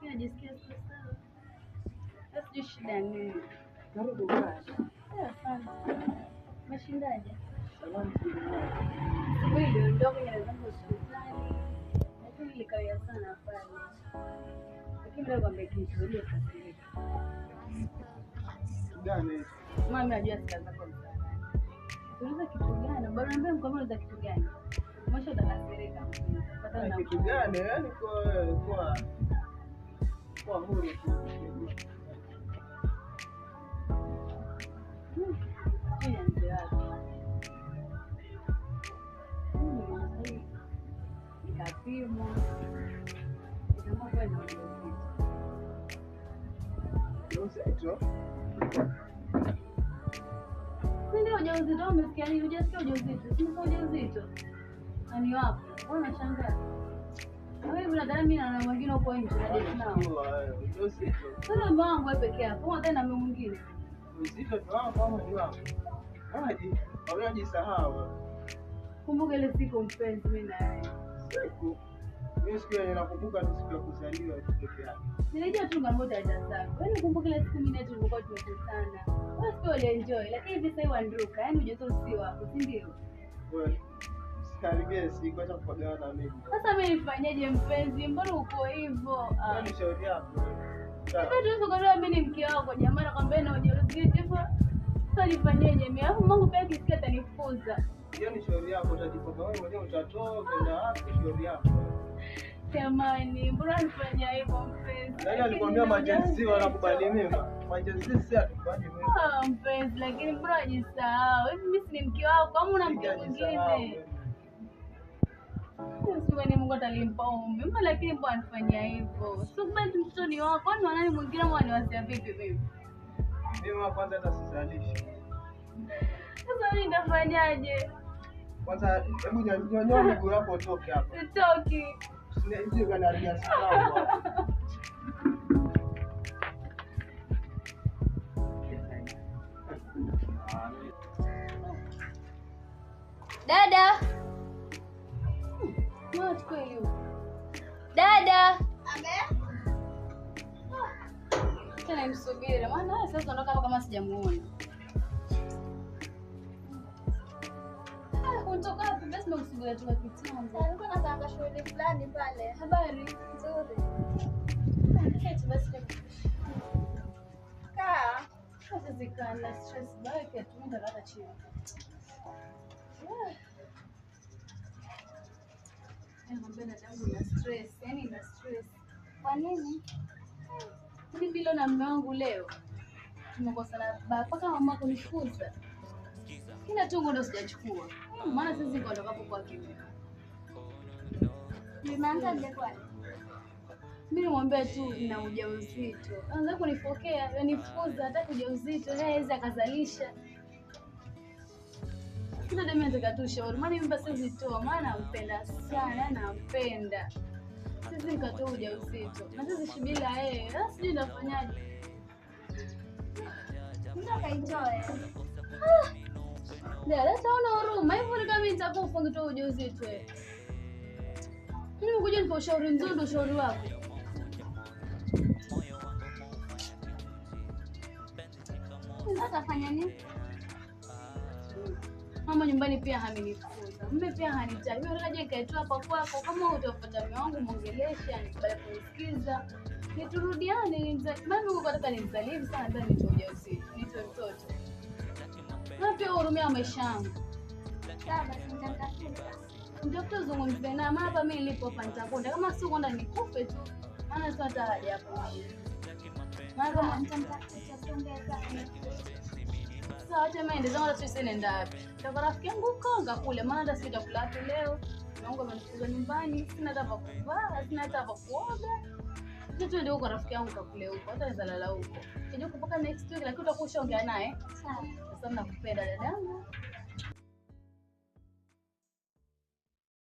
Najisikia sawa. Sasa shida nini? Karibu bwana. Mashindaje? Salamu Mwili ndio kwenye zangu hospitali. Lakini nilikawia sana pale. Lakini leo kwambia kitu ile kasirika. gani? Mama anajua sika zako sana. Unaweza kitu gani? Bado niambia mkomoni za kitu gani? Mwisho utakasirika. Pata kitu gani? Yaani kwa huru tu. Nikapimwa ndio ujauzito. Umesikia nini? Hujasikia ujauzito? Sio ujauzito. Nani wapo? Mbona unashangaa? Wewe unadhani mimi na mwingine uko nje na date nao? Sasa mwangu wewe peke yako. Kama tena na mwingine. Uzito tu hapo kama ni wako. Unajisahau. Kumbuka ile siku mpenzi mimi na wewe. Siku. Mimi siku ile nakumbuka ni siku ya kuzaliwa peke yake. Nilijua tu ngamoto ya zako. Wewe kumbuka ile siku mimi na tulikuwa tumekutana. Wewe sio ile enjoy, lakini hivi sasa wanduka. Yaani ujazo si wako, si ndio? Wewe karibia siku acha kupagana na mimi. Sasa mimi nifanyaje mpenzi? Mbona uko hivyo? Ni shauri yako. Sasa tu kwa mimi ni mke wako jamaa nakwambia na ujauzito hivyo. Sasa nifanyaje mimi? Alafu Mungu pia akisikia atanifukuza. Hiyo ni shauri yako, utajipanga wewe mwenyewe utatoka na wapi shauri yako. Jamani, mbona unifanyia hivyo mpenzi? Nani alikwambia majenzi wanakubali mimi? Majenzi si atukubali mimi. Mpenzi, lakini mbona unajisahau? Hivi mimi si mke wako kama una mke mwingine? Usiwe ni Mungu atalimpa mume, lakini mbona unifanyia hivyo? Sio basi mtoto ni wako, kwani nani mwingine mwana wasia vipi mimi? Mimi wa kwanza hata sizalishi. Sasa mimi nitafanyaje? Kwanza hebu nyonyoa miguu yako utoke hapa. Sitoki. Sije kanaria sana. Dada. What kweli? Dada. Tena nimsubiri. Maana sasa ondoka hapa kama sijamuona. Unatoka hapo basi nakusubiria tu kitambo. Nilikuwa nataka shughuli fulani pale. Habari Nzuri. Keti basi. Kaa. Sasa zikana stress bike tumeenda hata chini. Mbona tangu na stress, yani na stress. Kwa nini? Mimi bila na mume wangu leo tumekosana mpaka mama kunifukuza. Kila tungo ndo sijachukua. Maana sisi niko ndakapo kwa kimi. Nimeanza kwa. Mimi nimwambia tu na ujauzito. Anza kunipokea, yanifukuza hata ujauzito, yeye hawezi akazalisha. Kila demu anataka tu shauri. Maana mimi basi nitoa, maana nampenda sana, nampenda. Sisi nikatoa ujauzito. Na sisi shibila yeye, sijui nafanyaje. Ndio kaenjoy. Ndio, hata una huruma. Hivyo ni kama nitakufa ngitoa ujauzito wewe. Mimi nimekuja nipo ushauri mzuri, ushauri wako. Sasa fanya nini? Mama nyumbani pia haminifukuza. Mume pia hanitaki. Mimi nataka nikae hapa kwako kama utafuata mume wangu muongelesha, nikubali kunisikiza. Niturudiane, maana Mungu anataka nimzalie sana ndio nitoe ujauzito, nitoe mtoto. Na pia hurumia maisha yangu. Sawa basi nitatafuta. Ndio zungumzie na mama hapa mimi nilipo hapa nitakwenda. Kama sio kwenda nikufe tu. Maana sio hata haja hapo. Maana kama nitamtafuta tungeza. Sasa acha mimi ndio zangu sisi nenda wapi? Ndio rafiki yangu kanga kule maana hata sitakula hapo leo. Mungu amenifukuza nyumbani, sina hata pa kuvaa, sina hata pa kuoga. Sasa ndio kwa rafiki yangu kakule huko, hata nizalala huko. Kijua kupaka next week lakini utakuwa ushaongea naye. Sawa. Sasa nakupenda dadangu.